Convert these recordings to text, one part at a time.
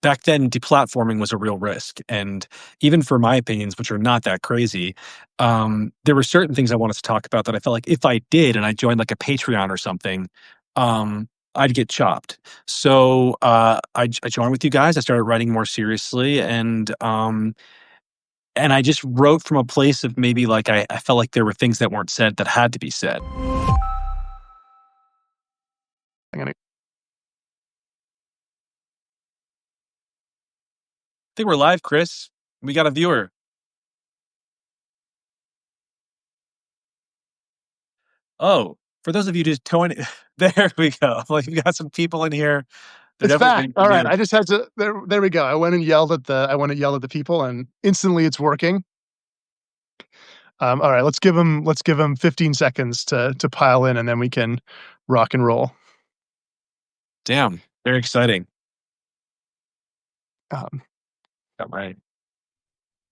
back then deplatforming was a real risk. And even for my opinions, which are not that crazy, there were certain things I wanted to talk about that I felt like if I did and I joined like a Patreon or something, I'd get chopped. So I joined with you guys. I started writing more seriously, and I just wrote from a place of maybe like I felt like there were things that weren't said that had to be said. I'm gonna. I think we're live, Chris. We got a viewer. Oh, for those of you just joining, there we go. Like we got some people in here. They're It's definitely back. All right. new. I just had to. There we go. I went and yelled at the people, and instantly it's working. All right. Let's give them 15 seconds to pile in, and then we can rock and roll. Damn, very exciting. Um, Got my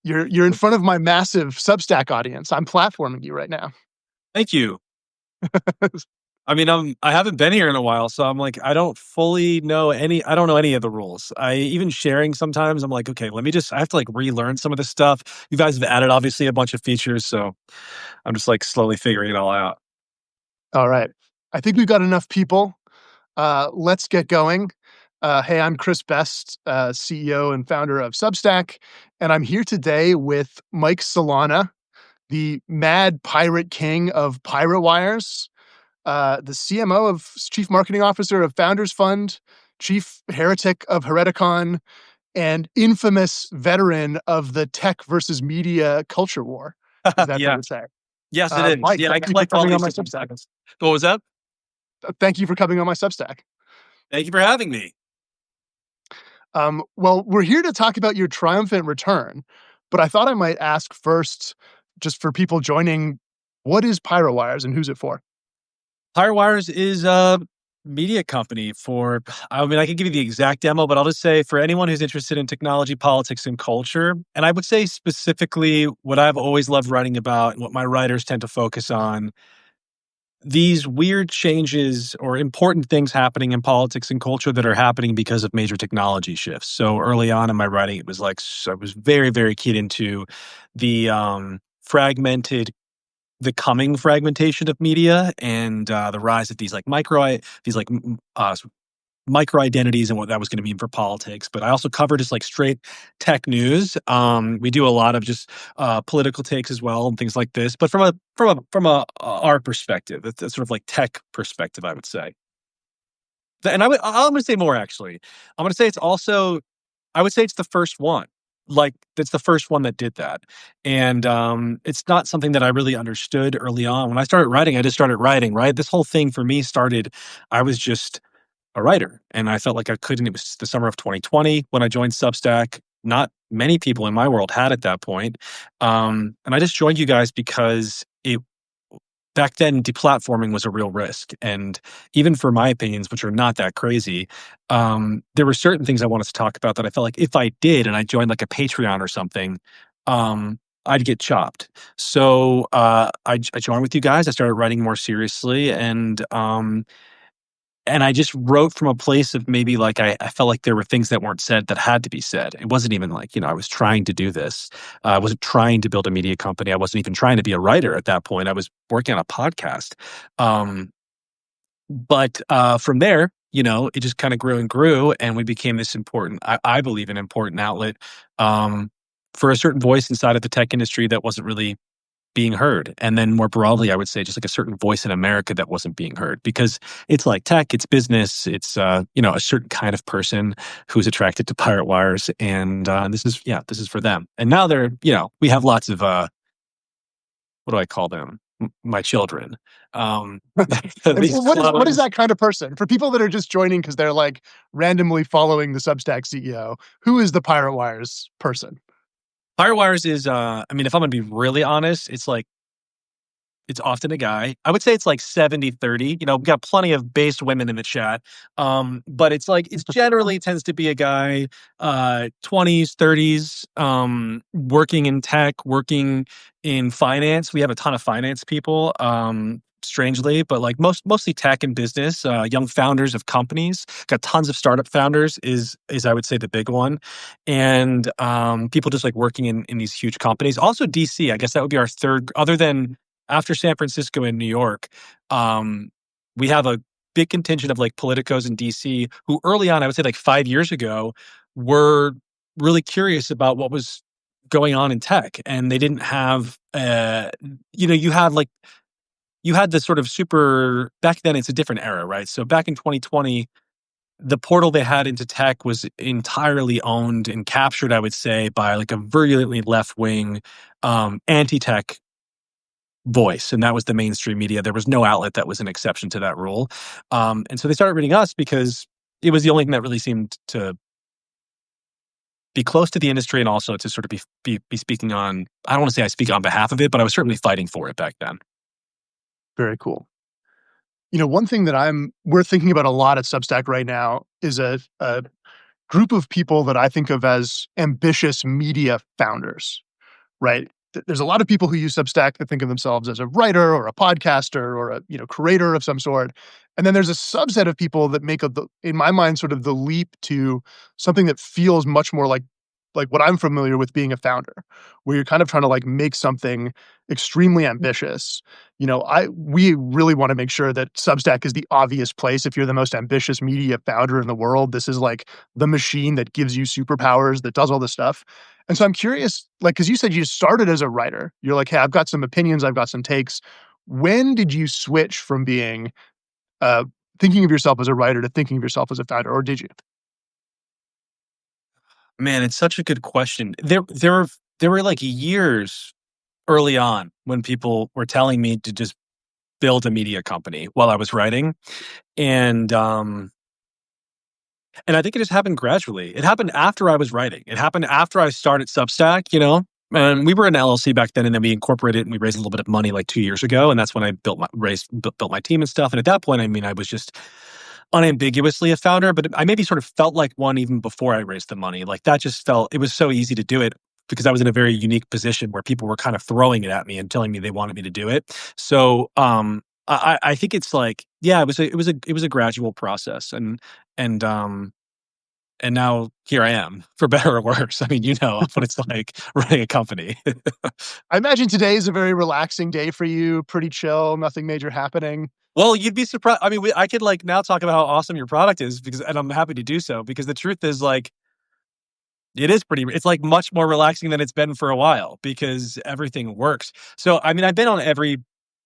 you're in front of my massive Substack audience. I'm platforming you right now. Thank you. I mean, I haven't been here in a while, so I'm like, I don't know any of the rules. I even sharing sometimes I'm like, okay, I have to like relearn some of this stuff. You guys have added obviously a bunch of features, so I'm just like slowly figuring it all out. All right. I think we've got enough people. Let's get going. Hey, I'm Chris Best, CEO and founder of Substack, and I'm here today with Mike Solana, the mad pirate king of Pirate Wires, the CMO of Chief Marketing Officer of Founders Fund, Chief Heretic of Hereticon, and infamous veteran of the tech versus media culture war. Is that fair Yeah. to say? Yes, it is. Mike, Yeah, I thank you for collect all coming on these my different Substack. titles. What was that? Thank you for coming on my Substack. Thank you for having me. Well, we're here to talk about your triumphant return, but I thought I might ask first, just for people joining, what is PyroWires and who's it for? Firewires is a media company for, I mean, I can give you the exact demo, but I'll just say for anyone who's interested in technology, politics, and culture. And I would say specifically what I've always loved writing about and what my writers tend to focus on, these weird changes or important things happening in politics and culture that are happening because of major technology shifts. So early on in my writing, it was like, I was very, very keyed into the fragmented the coming fragmentation of media and the rise of these like micro identities and what that was going to mean for politics. But I also cover just like straight tech news. We do a lot of just political takes as well and things like this. But from a our perspective, it's sort of like tech perspective, I would say. And I'm going to say more actually. I'm going to say it's also I would say it's the first one. Like it's the first one that did that. And it's not something that I really understood early on. When I started writing, I just started writing, right? This whole thing for me started, I was just a writer and I felt like I couldn't. It was the summer of 2020 when I joined Substack. Not many people in my world had at that point. And I just joined you guys because it back then deplatforming was a real risk. And even for my opinions, which are not that crazy, there were certain things I wanted to talk about that I felt like if I did and I joined like a Patreon or something, I'd get chopped. So I joined with you guys. I started writing more seriously, and I just wrote from a place of maybe like I felt like there were things that weren't said that had to be said. It wasn't even like, I was trying to do this. I wasn't trying to build a media company. I wasn't even trying to be a writer at that point. I was working on a podcast. But from there, it just kind of grew and grew, and we became this important, I believe, an important outlet for a certain voice inside of the tech industry that wasn't really being heard. And then more broadly, I would say just like a certain voice in America that wasn't being heard because it's like tech, it's business, it's, a certain kind of person who's attracted to pirate wires. And this is for them. And now we have lots of, what do I call them? My children. And These what is clones. that kind of person? For people that are just joining because they're like randomly following the Substack CEO, who is the Pirate Wires person? Pirate wires is, I mean, if I'm going to be really honest, it's often a guy. I would say it's like 70-30. We got plenty of based women in the chat. But it's generally tends to be a guy, 20s, 30s, working in tech, working in finance. We have a ton of finance people. strangely, but like mostly tech and business, young founders of companies. Got tons of startup founders is I would say the big one, and people just like working in these huge companies. Also DC, I guess that would be our third, other than after San Francisco and New York. Um, we have a big contingent of like politicos in DC who early on, I would say like 5 years ago, were really curious about what was going on in tech, and they didn't have you had like you had the sort of super back then. It's a different era, right? So back in 2020, the portal they had into tech was entirely owned and captured, I would say, by like a virulently left wing anti-tech voice, and that was the mainstream media. There was no outlet that was an exception to that rule, and so they started reading us because it was the only thing that really seemed to be close to the industry, and also to sort of be speaking on. I don't want to say I speak on behalf of it, but I was certainly fighting for it back then. Very cool. One thing that we're thinking about a lot at Substack right now is a group of people that I think of as ambitious media founders, right? There's a lot of people who use Substack that think of themselves as a writer or a podcaster or a creator of some sort, and then there's a subset of people that make in my mind, sort of the leap to something that feels much more like what I'm familiar with being a founder, where you're kind of trying to like make something extremely ambitious. We really want to make sure that Substack is the obvious place. If you're the most ambitious media founder in the world, this is like the machine that gives you superpowers, that does all this stuff. And so I'm curious, like, because you said you started as a writer, you're like, hey, I've got some opinions, I've got some takes. When did you switch from being uh, thinking of yourself as a writer to thinking of yourself as a founder, or did you? Man, it's such a good question. There were like years early on when people were telling me to just build a media company while I was writing, and and I think it just happened gradually. It happened after I was writing. It happened after I started Substack, and we were an LLC back then, and then we incorporated and we raised a little bit of money like 2 years ago, and that's when I built my team and stuff. And at that point, I mean, I was just unambiguously a founder, but I maybe sort of felt like one even before I raised the money. Like that just felt it was so easy to do it because I was in a very unique position where people were kind of throwing it at me and telling me they wanted me to do it. So I think it's like, yeah, it was a gradual process, and and now here I am, for better or worse. I mean, what it's like running a company. I imagine today is a very relaxing day for you, pretty chill, nothing major happening. Well, you'd be surprised. I mean, I could like now talk about how awesome your product is and I'm happy to do so, because the truth is like it is it's like much more relaxing than it's been for a while because everything works. So, I mean, I've been on every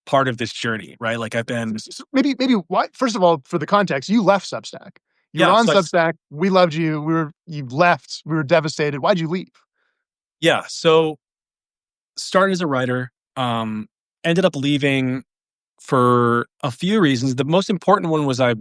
part of this journey, right? Like I've been, Maybe why? First of all, for the context, you left Substack. You were yeah, on so Substack. We loved you. You left. We were devastated. Why'd you leave? yeah. So started as a writer, ended up leaving for a few reasons. The most important one was I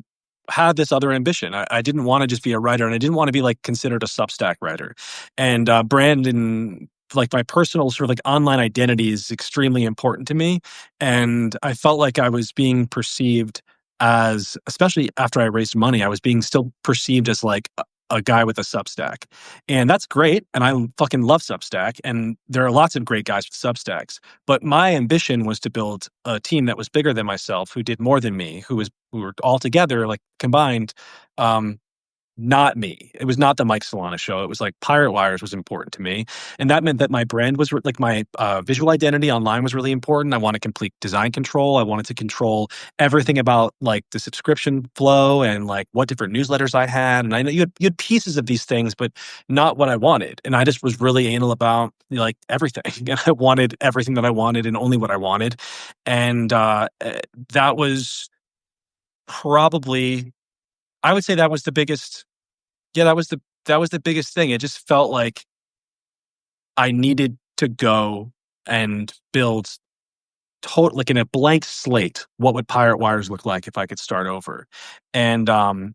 had this other ambition. I didn't want to just be a writer, and I didn't want to be like considered a Substack writer. And brand and like my personal sort of like online identity is extremely important to me. And I felt like I was being perceived as, especially after I raised money, I was being still perceived as like a guy with a Substack. And that's great. And I fucking love Substack. And there are lots of great guys with Substacks. But my ambition was to build a team that was bigger than myself, who did more than me, who were all together, like combined, um, not me. It was not the Mike Solana show. It was like Pirate Wires was important to me. And that meant that my brand was like my visual identity online was really important. I wanted complete design control. I wanted to control everything about like the subscription flow and like what different newsletters I had. And I know you had pieces of these things, but not what I wanted. And I just was really anal about like everything. And I wanted everything that I wanted and only what I wanted. And that was probably, I would say that was the biggest, yeah, that was the biggest thing. It just felt like I needed to go and build like in a blank slate, what would Pirate Wires look like if I could start over? And and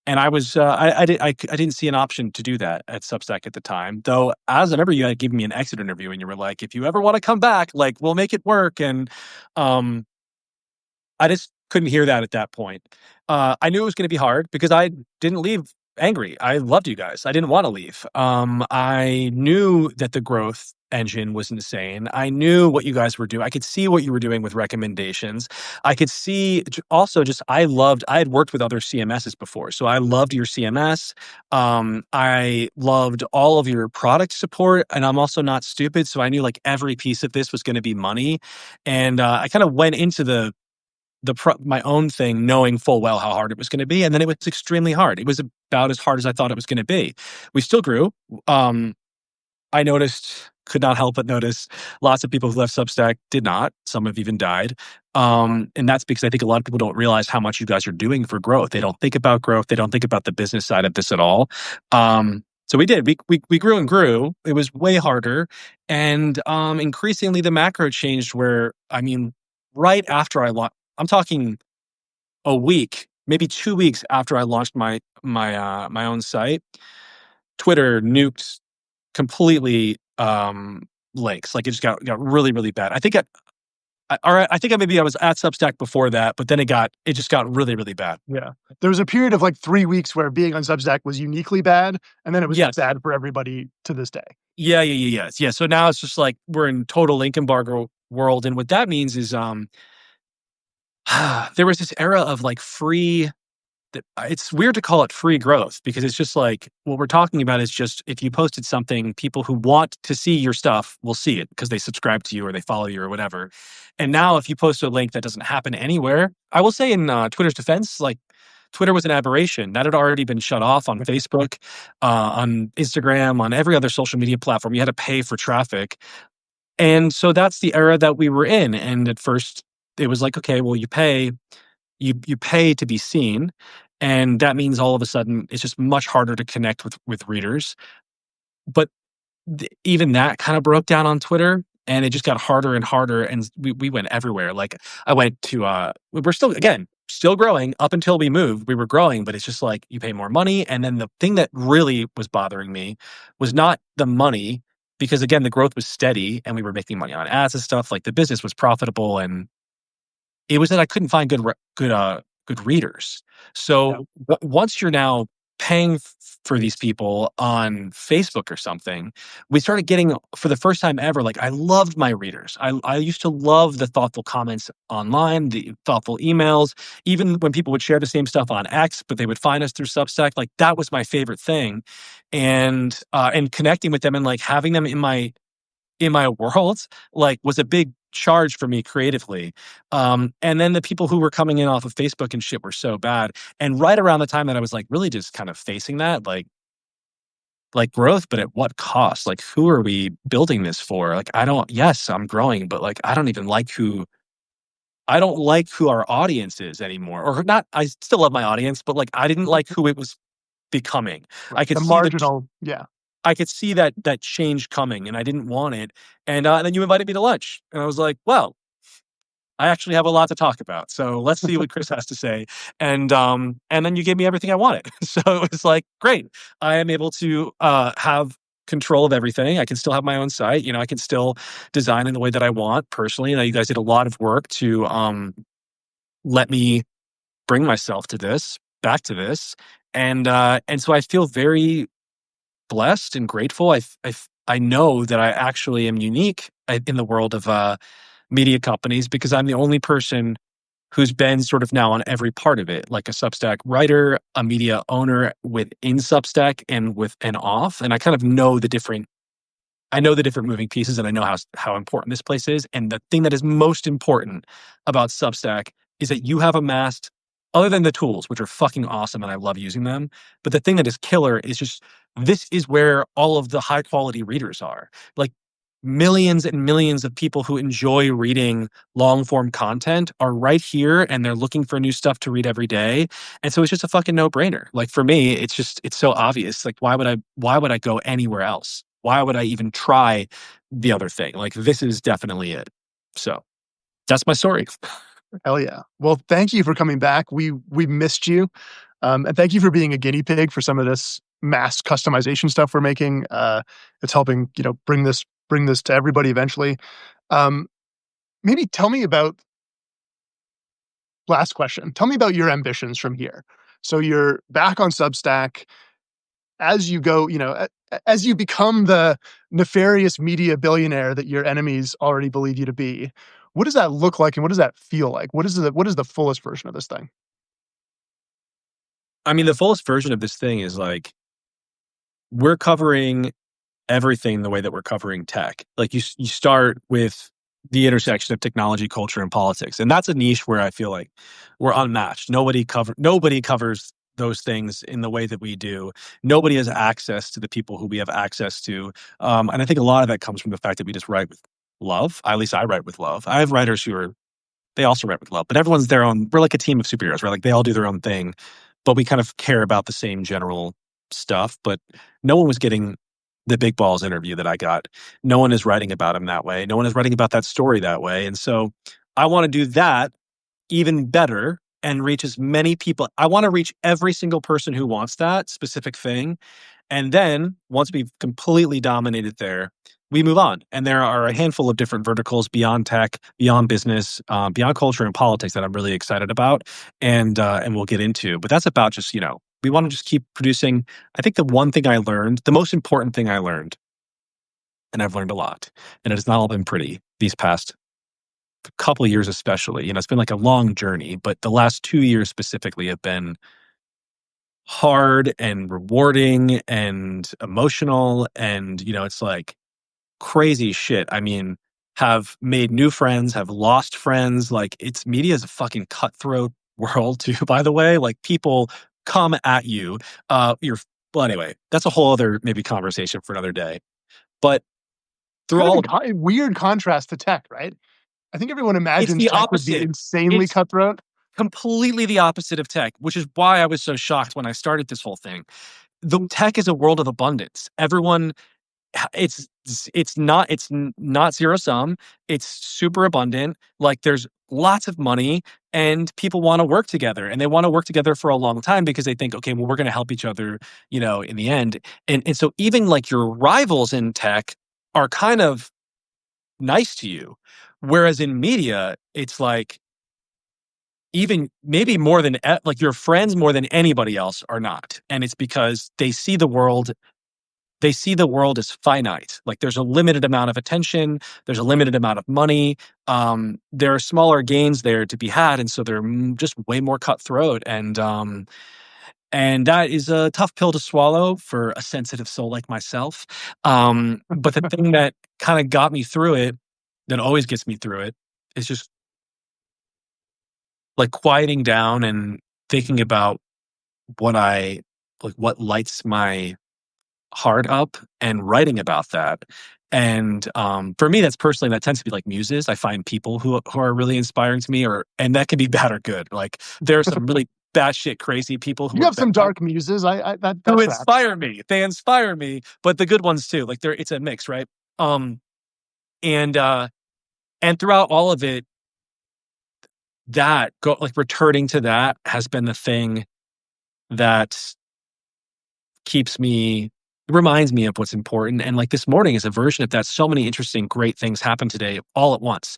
I was I didn't see an option to do that at Substack at the time. Though as I remember you had given me an exit interview and you were like, if you ever want to come back, like we'll make it work. And um I just couldn't hear that at that point. I knew it was going to be hard because I didn't leave angry. I loved you guys. I didn't want to leave. I knew that the growth engine was insane. I knew what you guys were doing. I could see what you were doing with recommendations. I could see also just I had worked with other CMSs before. So I loved your CMS. I loved all of your product support, and I'm also not stupid. So I knew like every piece of this was going to be money. And I kind of went into my own thing knowing full well how hard it was going to be. And then it was extremely hard. It was about as hard as I thought it was going to be. We still grew. I could not help but notice lots of people who left Substack did not. Some have even died. And that's because I think a lot of people don't realize how much you guys are doing for growth. They don't think about growth. They don't think about the business side of this at all. So we did. We grew and grew. It was way harder. And increasingly the macro changed where, I mean, right after I launched, I'm talking a week, maybe 2 weeks after I launched my own site, Twitter nuked completely, links. Like, it just got really, really bad. I think maybe I was at Substack before that, but then it just got really, really bad. Yeah. There was a period of like 3 weeks where being on Substack was uniquely bad, and then it was just Yes. bad for everybody to this day. Yeah. So now it's just like we're in total link embargo world, and what that means is, there was this era of like it's weird to call it free growth because it's just like what we're talking about is just if you posted something, people who want to see your stuff will see it because they subscribe to you or they follow you or whatever. And now if you post a link that doesn't happen anywhere, I will say in Twitter's defense, like Twitter was an aberration. That had already been shut off on Facebook, on Instagram, on every other social media platform. You had to pay for traffic. And so that's the era that we were in. And at first it was like, okay, well, you pay to be seen, and that means all of a sudden it's just much harder to connect with readers. But even that kind of broke down on Twitter, and it just got harder and harder, and we went everywhere. Like I went to we're still growing. Up until we moved, we were growing, but it's just like you pay more money. And then the thing that really was bothering me was not the money, because again the growth was steady and we were making money on ads and stuff. Like the business was profitable, and it was that I couldn't find good readers. So once you're now paying for these people on Facebook or something, we started getting, for the first time ever, like I loved my readers. I used to love the thoughtful comments online, the thoughtful emails, even when people would share the same stuff on X, but they would find us through Substack. Like that was my favorite thing, and connecting with them and like having them in my world, like, was a big charge for me creatively. And then the people who were coming in off of Facebook and shit were so bad. And right around the time that I was like really just kind of facing that, like growth, but at what cost? Like, who are we building this for? Like, yes, I'm growing, but like, I don't like who our audience is anymore. Or not, I still love my audience, but like, I didn't like who it was becoming. I could The see marginal, yeah. I could see that change coming, and I didn't want it. And then you invited me to lunch, and I was like, "Well, I actually have a lot to talk about, so let's see what Chris has to say." And then you gave me everything I wanted. So it was like, great. I am able to have control of everything. I can still have my own site. I can still design in the way that I want personally. And you guys did a lot of work to let me bring myself back to this, and so I feel very blessed and grateful. I know that I actually am unique in the world of media companies because I'm the only person who's been sort of now on every part of it, like a Substack writer, a media owner within Substack and with and off. And I kind of know I know the different moving pieces, and I know how important this place is. And the thing that is most important about Substack is that you have amassed, other than the tools, which are fucking awesome and I love using them, but the thing that is killer is just this is where all of the high quality readers are. Like millions and millions of people who enjoy reading long form content are right here, and they're looking for new stuff to read every day. And so it's just a fucking no brainer. Like for me, it's so obvious. Like why would I go anywhere else? Why would I even try the other thing? Like this is definitely it. So that's my story. Hell yeah. Well, thank you for coming back. We missed you. And thank you for being a guinea pig for some of this mass customization stuff we're making. It's helping, bring this to everybody eventually. Um, Maybe tell me about, last question. Tell me about your ambitions from here. So you're back on Substack. as you go, as you become the nefarious media billionaire that your enemies already believe you to be, what does that look like and what does that feel like? What is the fullest version of this thing? I mean, the fullest version of this thing is like we're covering everything the way that we're covering tech. Like you start with the intersection of technology, culture, and politics, and that's a niche where I feel like we're unmatched. Nobody covers those things in the way that we do. Nobody has access to the people who we have access to, and I think a lot of that comes from the fact that we just write with love. At least I write with love. I have writers who are they also write with love, but everyone's their own. We're like a team of superheroes, right? Like they all do their own thing, but we kind of care about the same general stuff. But no one was getting the Big Balls interview that I got. No one is writing about him that way. No one is writing about that story that way. And so I want to do that even better and reach as many people. I want to reach every single person who wants that specific thing. And then once we've completely dominated there, we move on. And there are a handful of different verticals beyond tech, beyond business, beyond culture and politics that I'm really excited about, and we'll get into. But that's about just we want to just keep producing. I think the one thing I learned, the most important thing I learned, and I've learned a lot, and it has not all been pretty these past couple years, especially. It's been like a long journey, but the last 2 years specifically have been hard and rewarding and emotional, and it's like crazy shit. I mean, have made new friends, have lost friends. Like media is a fucking cutthroat world too, by the way. Like people come at you. You're well, anyway, that's a whole other maybe conversation for another day. But through Kind of all in of weird contrast to tech, right? I think everyone it's imagines the tech would be opposite. insanely It's cutthroat. completely the opposite of tech, which is why I was so shocked when I started this whole thing. The tech is a world of abundance. Everyone it's not zero sum. It's super abundant. Like there's lots of money and people want to work together and they want to work together for a long time because they think, okay, well, we're going to help each other, in the end. And so even like your rivals in tech are kind of nice to you. Whereas in media, it's like even maybe more than like your friends more than anybody else are not. And it's because they see the world as finite. Like there's a limited amount of attention, there's a limited amount of money. There are smaller gains there to be had, and so they're just way more cutthroat. And that is a tough pill to swallow for a sensitive soul like myself. But the thing that kind of got me through it, that always gets me through it, is just like quieting down and thinking about what I what lights my hard up and writing about that. And for me, that tends to be like muses. I find people who are really inspiring to me, and that can be bad or good. Like there are some really batshit crazy people You have some dark muses. That who tracks. inspire me. They inspire me, but the good ones too. Like it's a mix, right? Um, and and throughout all of it, that go like returning to that has been the thing that keeps me reminds me of what's important. And like this morning is a version of that. So many interesting, great things happen today all at once.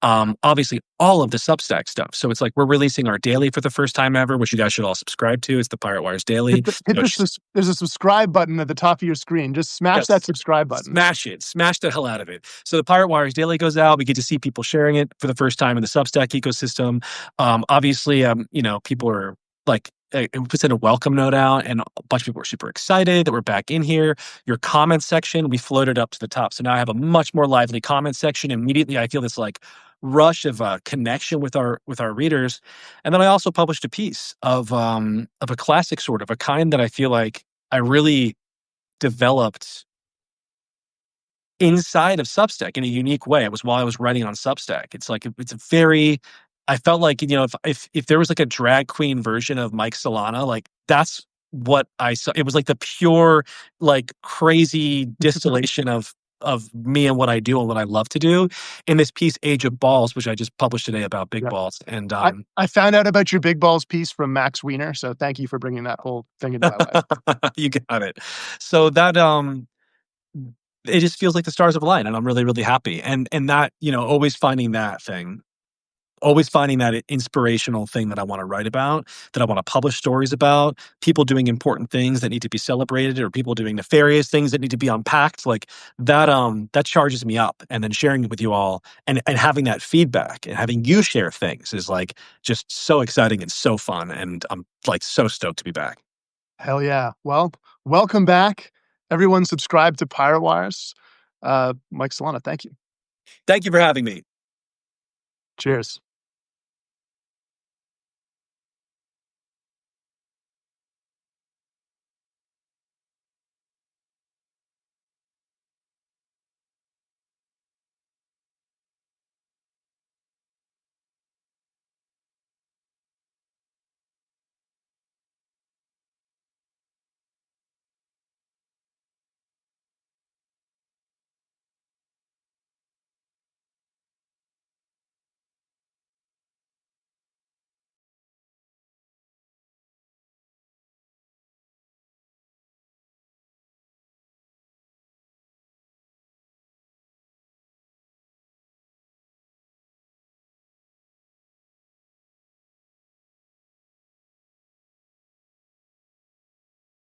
Obviously, all of the Substack stuff. So it's like we're releasing our daily for the first time ever, which you guys should all subscribe to. It's the Pirate Wires Daily. There's a subscribe button at the top of your screen. Just smash that Yes. subscribe button. Smash it. Smash the hell out of it. So the Pirate Wires Daily goes out. We get to see people sharing it for the first time in the Substack ecosystem. Obviously, people are like, we sent a welcome note out, and a bunch of people were super excited that we're back in here. Your comment section, we floated up to the top. So now I have a much more lively comment section. Immediately, I feel this like rush of connection with our readers. And then I also published a piece of a classic sort of a kind that I feel like I really developed inside of Substack in a unique way. It was while I was writing on Substack. It's like it's a very I felt like, if there was like a drag queen version of Mike Solana, like that's what I saw. It was like the pure, like crazy distillation of me and what I do and what I love to do in this piece, Age of Balls, which I just published today about big Yeah. balls. And I found out about your big balls piece from Max Weiner, so thank you for bringing that whole thing into my life. you got it. So that it just feels like the stars have aligned, and I'm really, really happy. And that, always finding that thing always finding that inspirational thing that I want to write about, that I want to publish stories about, people doing important things that need to be celebrated, or people doing nefarious things that need to be unpacked. Like that charges me up. And then sharing it with you all and having that feedback and having you share things is like just so exciting and so fun. And I'm like so stoked to be back. Hell yeah. Well, welcome back. Everyone subscribe to Pirate Wires. Mike Solana, thank you. Thank you for having me. Cheers.